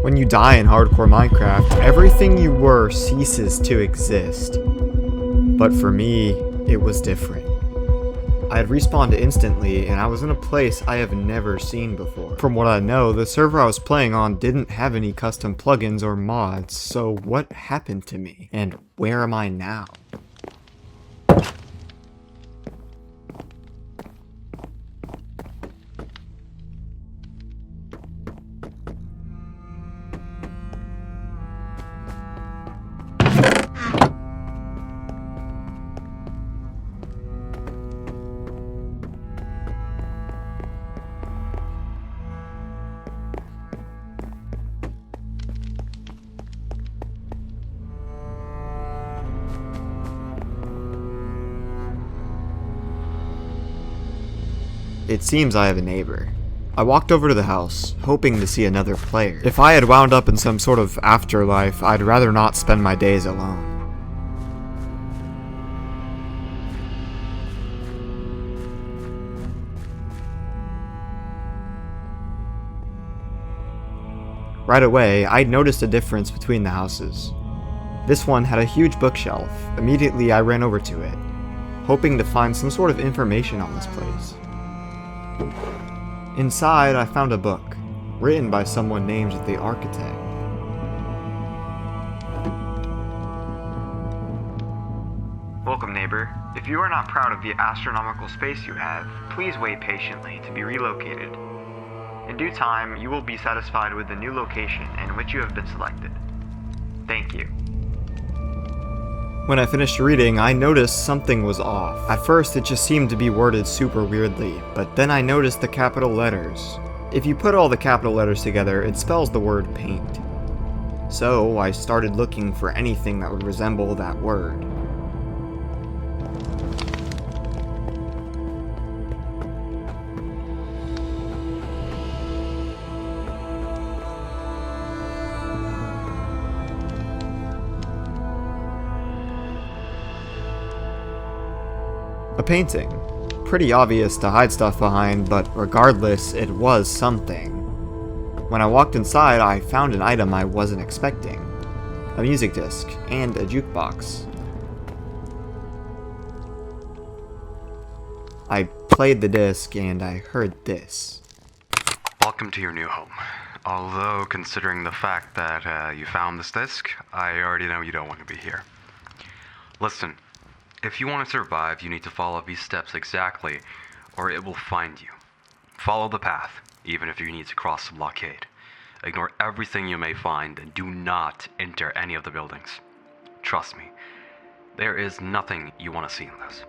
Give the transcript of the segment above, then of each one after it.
When you die in hardcore Minecraft, everything you were ceases to exist. But for me, it was different. I had respawned instantly, and I was in a place I have never seen before. From what I know, the server I was playing on didn't have any custom plugins or mods, so what happened to me? And where am I now? It seems I have a neighbor. I walked over to the house, hoping to see another player. If I had wound up in some sort of afterlife, I'd rather not spend my days alone. Right away, I noticed a difference between the houses. This one had a huge bookshelf. Immediately, I ran over to it, hoping to find some sort of information on this place. Inside, I found a book, written by someone named the Architect. Welcome, neighbor. If you are not proud of the astronomical space you have, please wait patiently to be relocated. In due time, you will be satisfied with the new location in which you have been selected. Thank you. When I finished reading, I noticed something was off. At first, it just seemed to be worded super weirdly, but then I noticed the capital letters. If you put all the capital letters together, it spells the word paint. So, I started looking for anything that would resemble that word. A painting. Pretty obvious to hide stuff behind, but regardless, it was something. When I walked inside, I found an item I wasn't expecting. A music disc and a jukebox. I played the disc and I heard this. Welcome to your new home. Although, considering the fact that you found this disc, I already know you don't want to be here. Listen. If you want to survive, you need to follow these steps exactly, or it will find you. Follow the path, even if you need to cross the blockade. Ignore everything you may find, and do not enter any of the buildings. Trust me, there is nothing you want to see in this.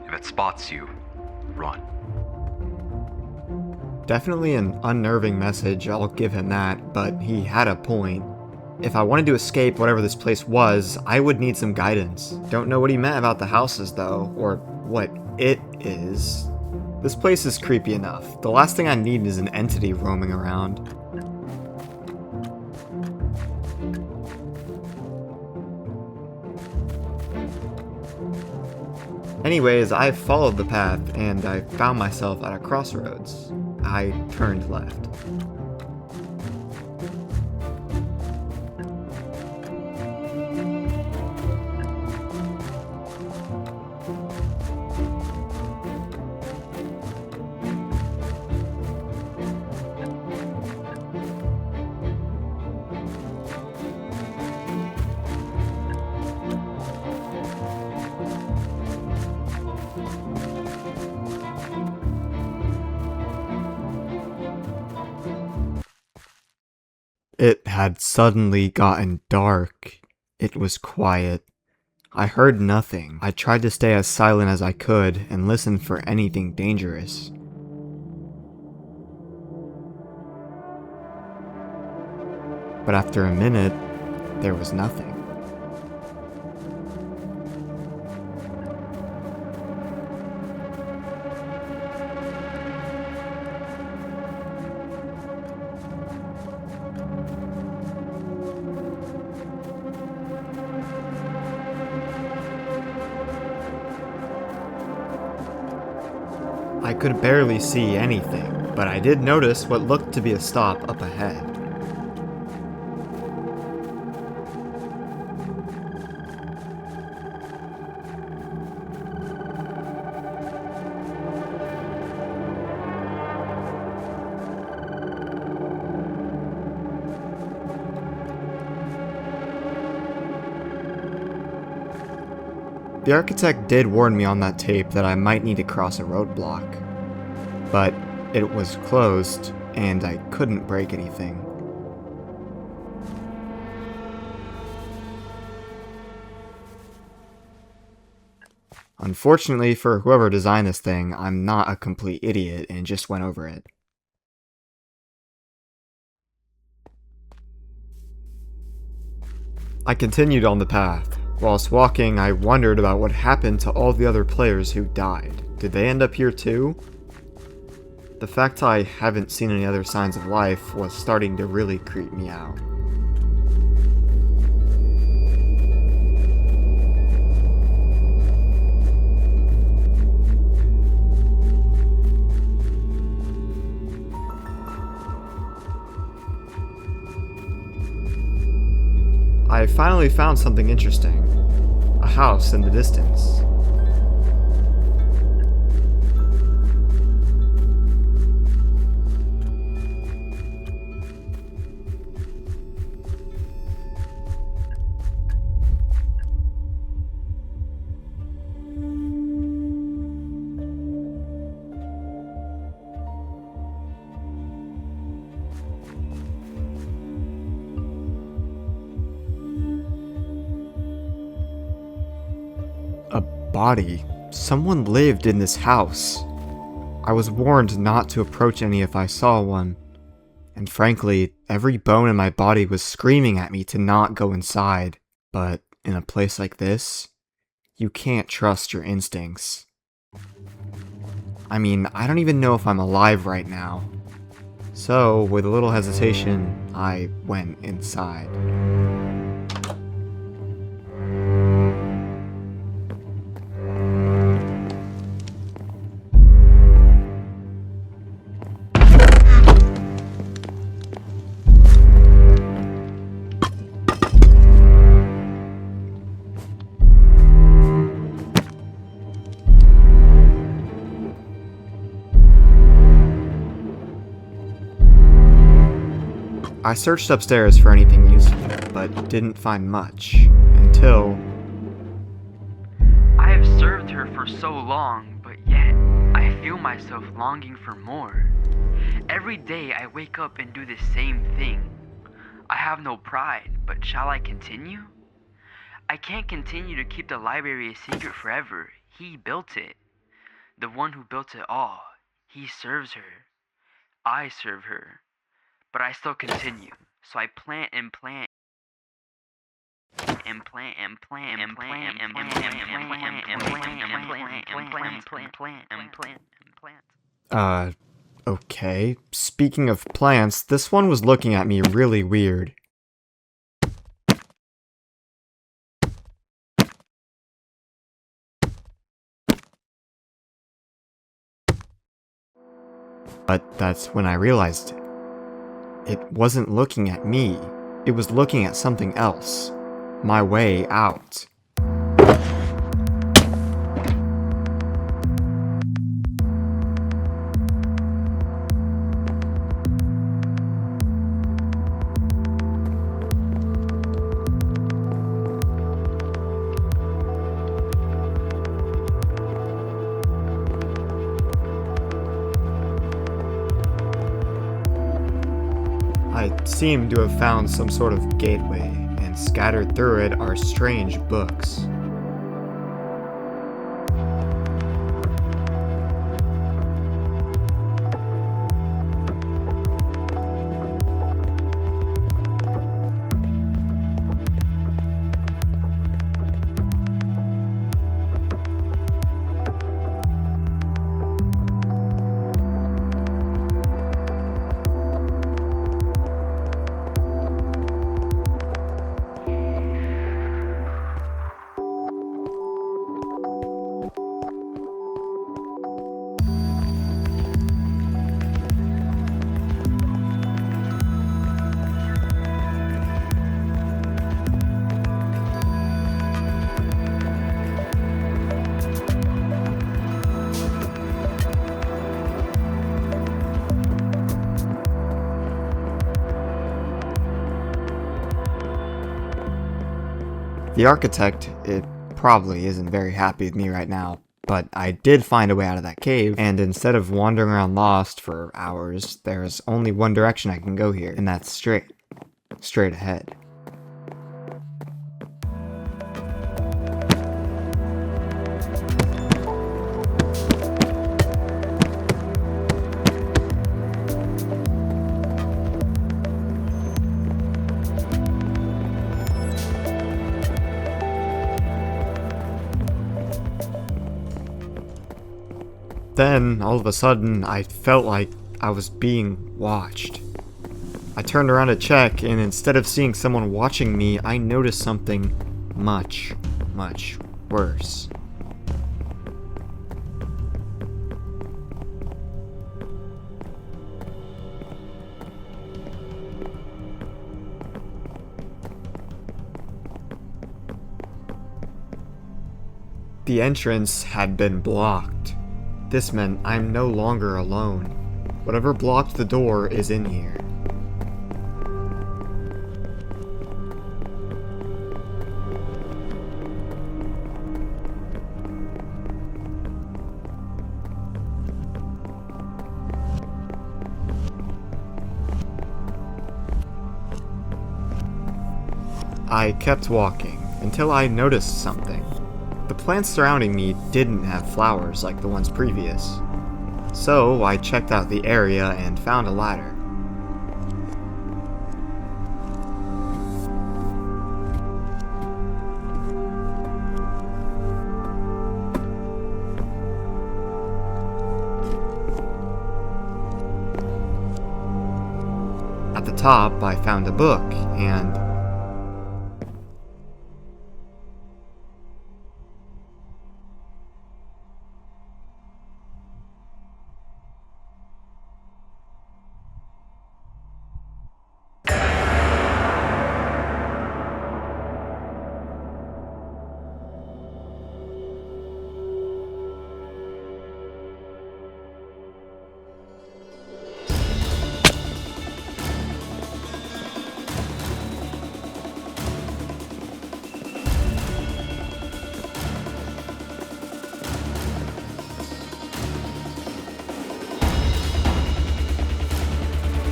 If it spots you, run. Definitely an unnerving message, I'll give him that, but he had a point. If I wanted to escape whatever this place was, I would need some guidance. Don't know what he meant about the houses though, or what it is. This place is creepy enough. The last thing I need is an entity roaming around. Anyways, I followed the path and I found myself at a crossroads. I turned left. It had suddenly gotten dark. It was quiet. I heard nothing. I tried to stay as silent as I could and listen for anything dangerous. But after a minute, there was nothing. I could barely see anything, but I did notice what looked to be a stop up ahead. The architect did warn me on that tape that I might need to cross a roadblock, but it was closed and I couldn't break anything. Unfortunately for whoever designed this thing, I'm not a complete idiot and just went over it. I continued on the path. Whilst walking, I wondered about what happened to all the other players who died. Did they end up here too? The fact I haven't seen any other signs of life was starting to really creep me out. I finally found something interesting. A house in the distance. A body. Someone lived in this house. I was warned not to approach any if I saw one. And frankly, every bone in my body was screaming at me to not go inside. But in a place like this, you can't trust your instincts. I mean, I don't even know if I'm alive right now. So, with a little hesitation, I went inside. I searched upstairs for anything useful, but didn't find much, until... I have served her for so long, but yet I feel myself longing for more. Every day I wake up and do the same thing. I have no pride, but shall I continue? I can't continue to keep the library a secret forever. He built it. The one who built it all. He serves her. I serve her. But I still continue, so I plant and plant and plant and plant and plant and plant and plant and plant and plant and plant and plant. Okay. Speaking of plants, this one was looking at me really weird. But that's when I realized it wasn't looking at me. It was looking at something else. My way out. I seem to have found some sort of gateway, and scattered through it are strange books. The architect, it probably isn't very happy with me right now, but I did find a way out of that cave, and instead of wandering around lost for hours, there's only one direction I can go here, and that's straight ahead. Then, all of a sudden, I felt like I was being watched. I turned around to check, and instead of seeing someone watching me, I noticed something much, much worse. The entrance had been blocked. This meant I'm no longer alone. Whatever blocked the door is in here. I kept walking until I noticed something. The plants surrounding me didn't have flowers like the ones previous. So I checked out the area and found a ladder. At the top, I found a book, and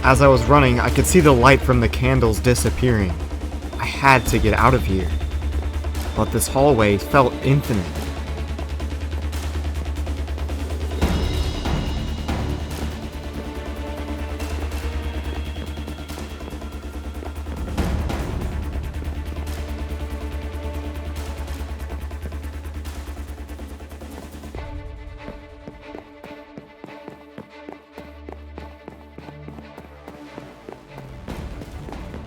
as I was running, I could see the light from the candles disappearing. I had to get out of here. But this hallway felt infinite.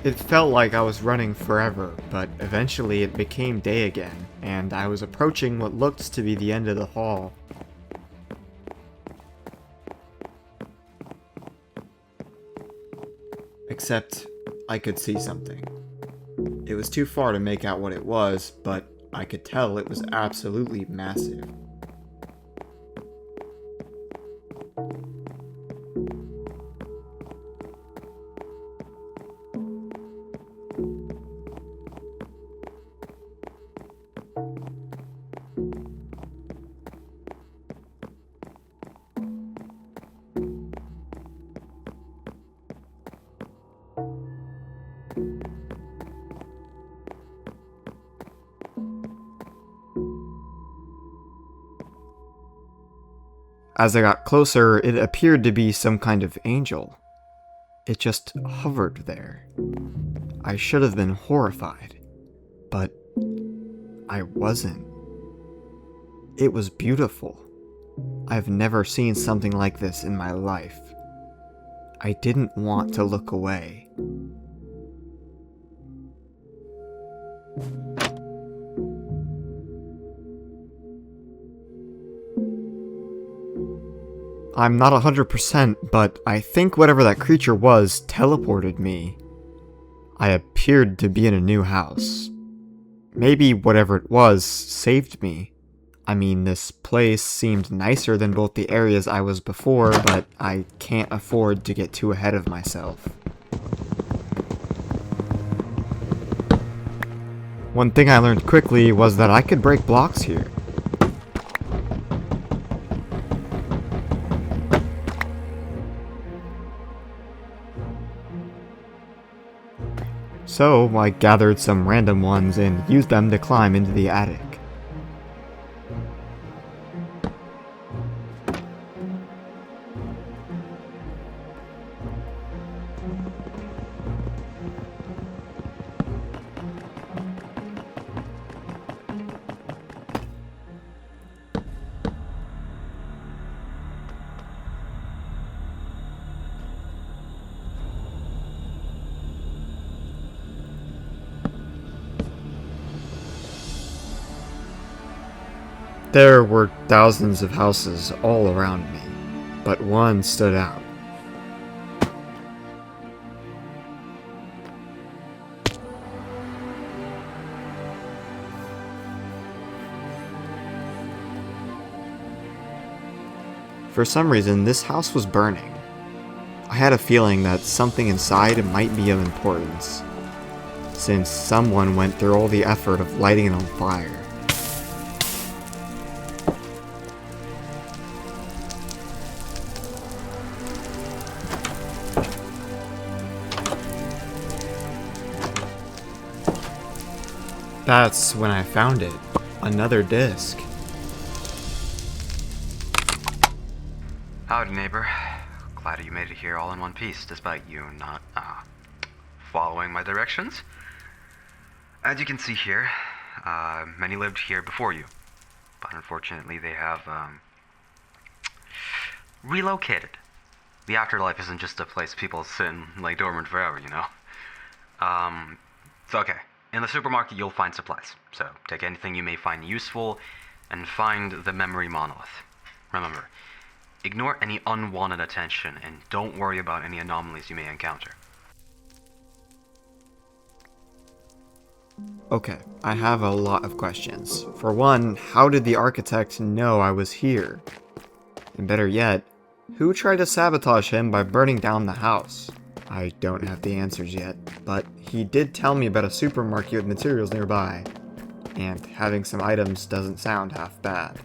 It felt like I was running forever, but eventually it became day again, and I was approaching what looked to be the end of the hall. Except, I could see something. It was too far to make out what it was, but I could tell it was absolutely massive. As I got closer, it appeared to be some kind of angel. It just hovered there. I should have been horrified, but I wasn't. It was beautiful. I've never seen something like this in my life. I didn't want to look away. I'm not 100%, but I think whatever that creature was teleported me. I appeared to be in a new house. Maybe whatever it was saved me. I mean, this place seemed nicer than both the areas I was before, but I can't afford to get too ahead of myself. One thing I learned quickly was that I could break blocks here. So I gathered some random ones and used them to climb into the attic. There were thousands of houses all around me, but one stood out. For some reason, this house was burning. I had a feeling that something inside might be of importance, since someone went through all the effort of lighting it on fire. That's when I found it. Another disc. Howdy, neighbor. Glad you made it here all in one piece, despite you not, following my directions. As you can see here, many lived here before you, but unfortunately they have, relocated. The afterlife isn't just a place people sit and lay dormant forever, you know? So okay. In the supermarket, you'll find supplies, so take anything you may find useful, and find the memory monolith. Remember, ignore any unwanted attention, and don't worry about any anomalies you may encounter. Okay, I have a lot of questions. For one, how did the architect know I was here? And better yet, who tried to sabotage him by burning down the house? I don't have the answers yet, but he did tell me about a supermarket with materials nearby, and having some items doesn't sound half bad.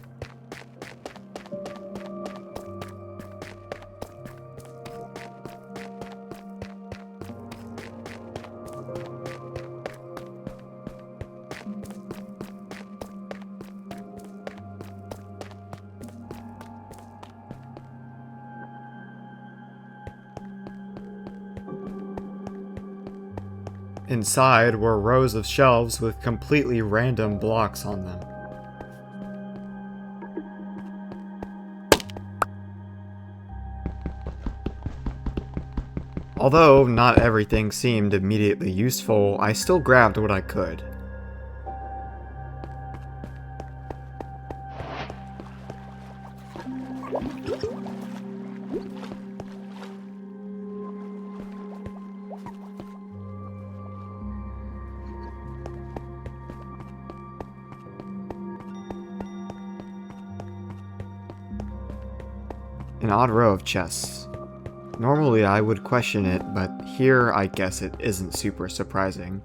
Inside were rows of shelves with completely random blocks on them. Although not everything seemed immediately useful, I still grabbed what I could. An odd row of chests. Normally I would question it, but here I guess it isn't super surprising.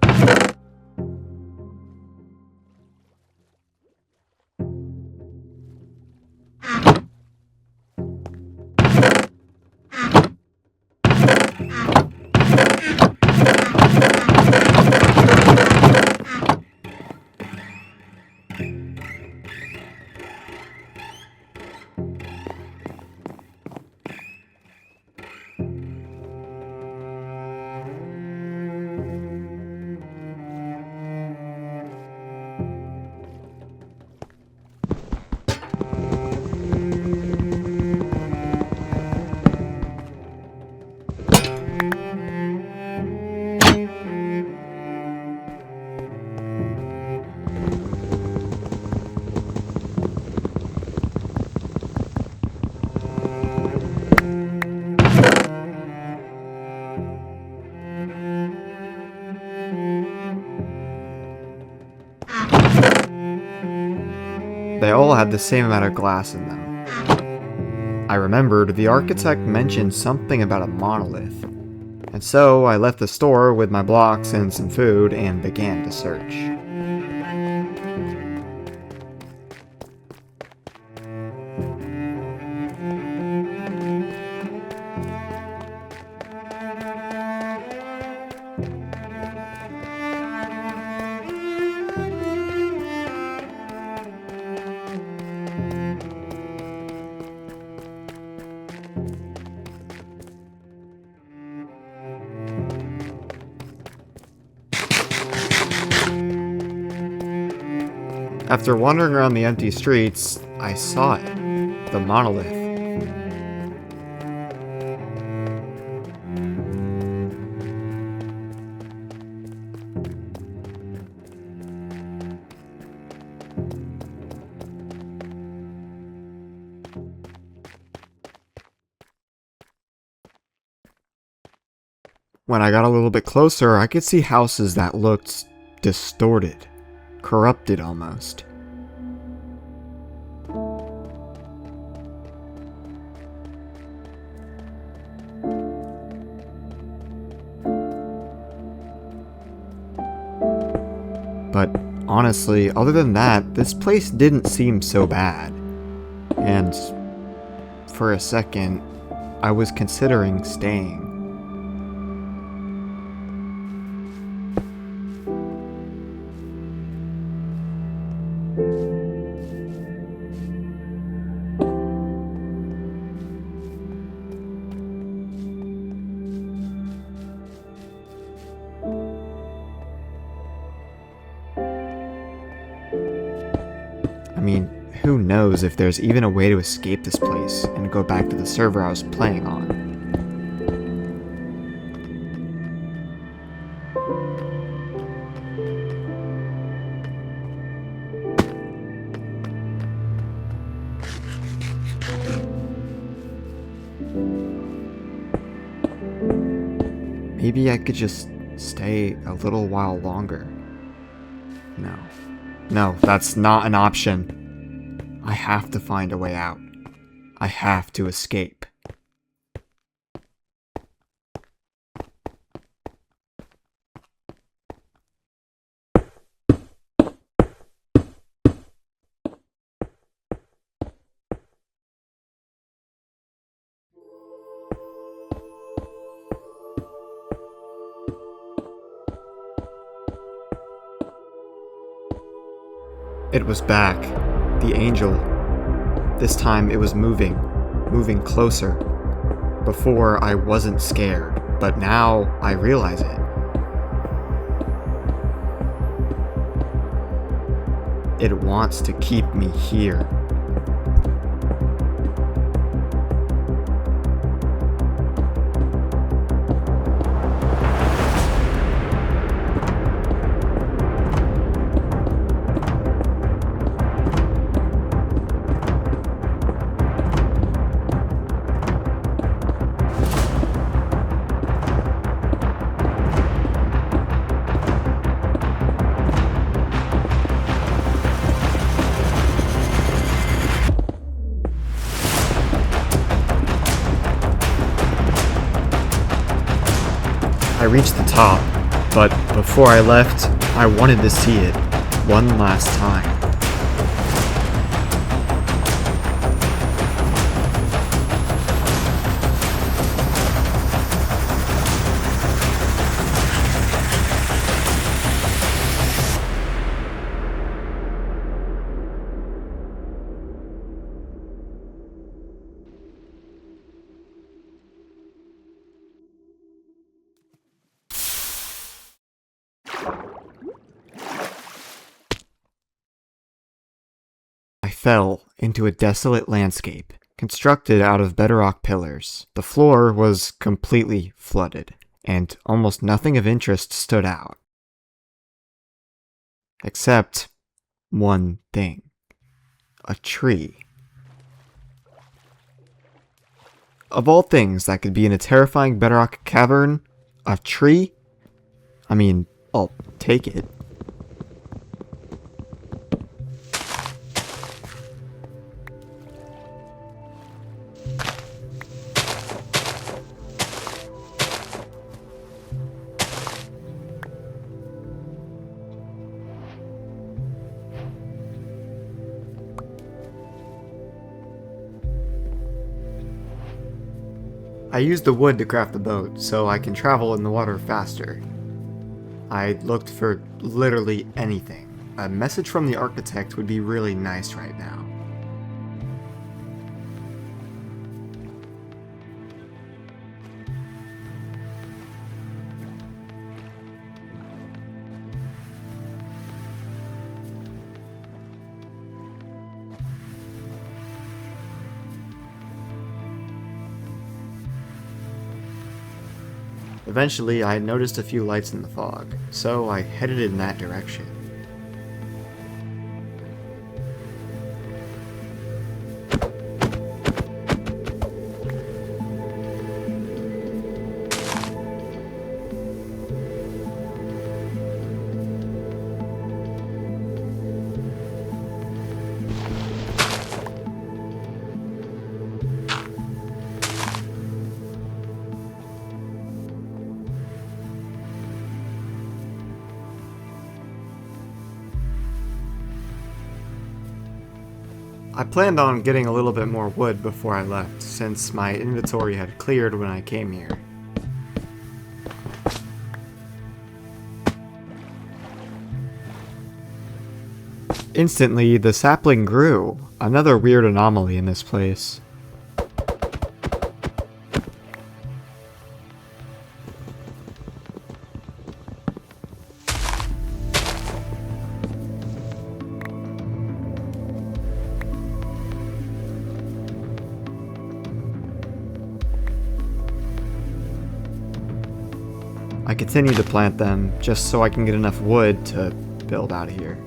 They all had the same amount of glass in them. I remembered the architect mentioned something about a monolith, and so I left the store with my blocks and some food and began to search. After wandering around the empty streets, I saw it. The monolith. When I got a little bit closer, I could see houses that looked distorted, corrupted almost. But honestly, other than that, this place didn't seem so bad. And for a second, I was considering staying. I mean, who knows if there's even a way to escape this place and go back to the server I was playing on. Maybe I could just stay a little while longer. No. No, that's not an option. I have to find a way out. I have to escape. It was back. The angel. This time it was moving closer. Before I wasn't scared, but now I realize it. It wants to keep me here. I reached the top, but before I left, I wanted to see it one last time. I fell into a desolate landscape, constructed out of bedrock pillars. The floor was completely flooded, and almost nothing of interest stood out. Except one thing. A tree. Of all things that could be in a terrifying bedrock cavern, a tree? I mean, I'll take it. I used the wood to craft the boat, so I can travel in the water faster. I looked for literally anything. A message from the architect would be really nice right now. Eventually, I noticed a few lights in the fog, so I headed in that direction. I planned on getting a little bit more wood before I left, since my inventory had cleared when I came here. Instantly, the sapling grew, another weird anomaly in this place. I continue to plant them, just so I can get enough wood to build out of here.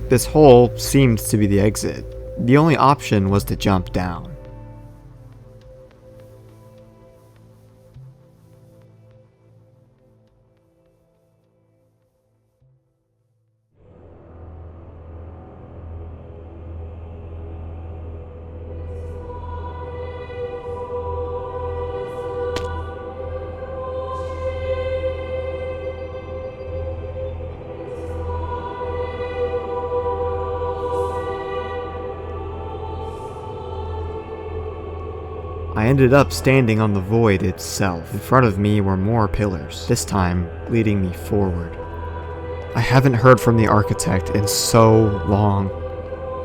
This hole seemed to be the exit. The only option was to jump down. I ended up standing on the void itself. In front of me were more pillars, this time leading me forward. I haven't heard from the architect in so long.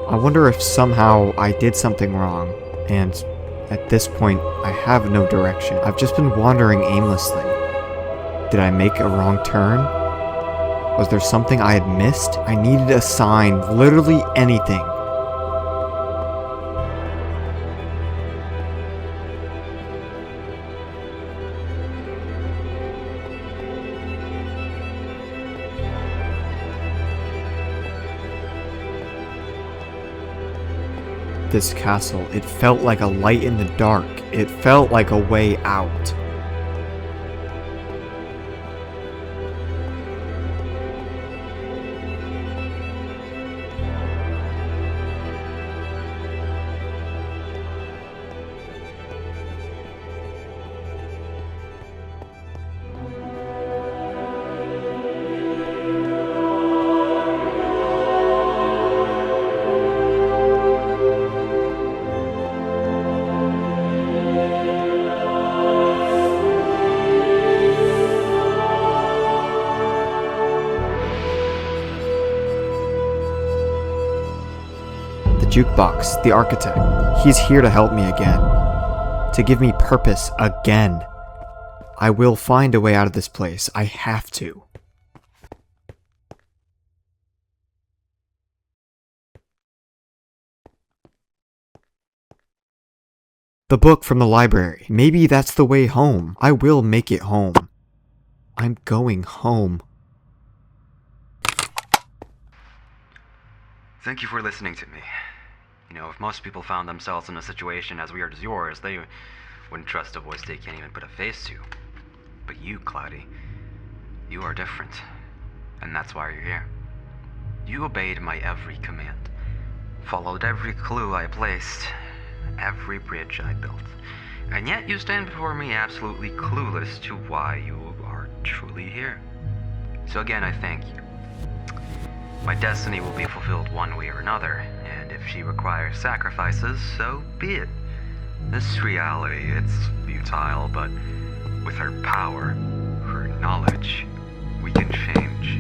I wonder if somehow I did something wrong, and at this point I have no direction. I've just been wandering aimlessly. Did I make a wrong turn? Was there something I had missed? I needed a sign, literally anything. This castle, it felt like a light in the dark. It felt like a way out. Jukebox, the architect. He's here to help me again. To give me purpose again. I will find a way out of this place. I have to. The book from the library. Maybe that's the way home. I will make it home. I'm going home. Thank you for listening to me. You know, if most people found themselves in a situation as weird as yours, they wouldn't trust a voice they can't even put a face to. But you, Cloudy, you are different. And that's why you're here. You obeyed my every command, followed every clue I placed, every bridge I built. And yet you stand before me absolutely clueless to why you are truly here. So again, I thank you. My destiny will be fulfilled one way or another, and if she requires sacrifices, so be it. This reality, it's futile, but with her power, her knowledge, we can change.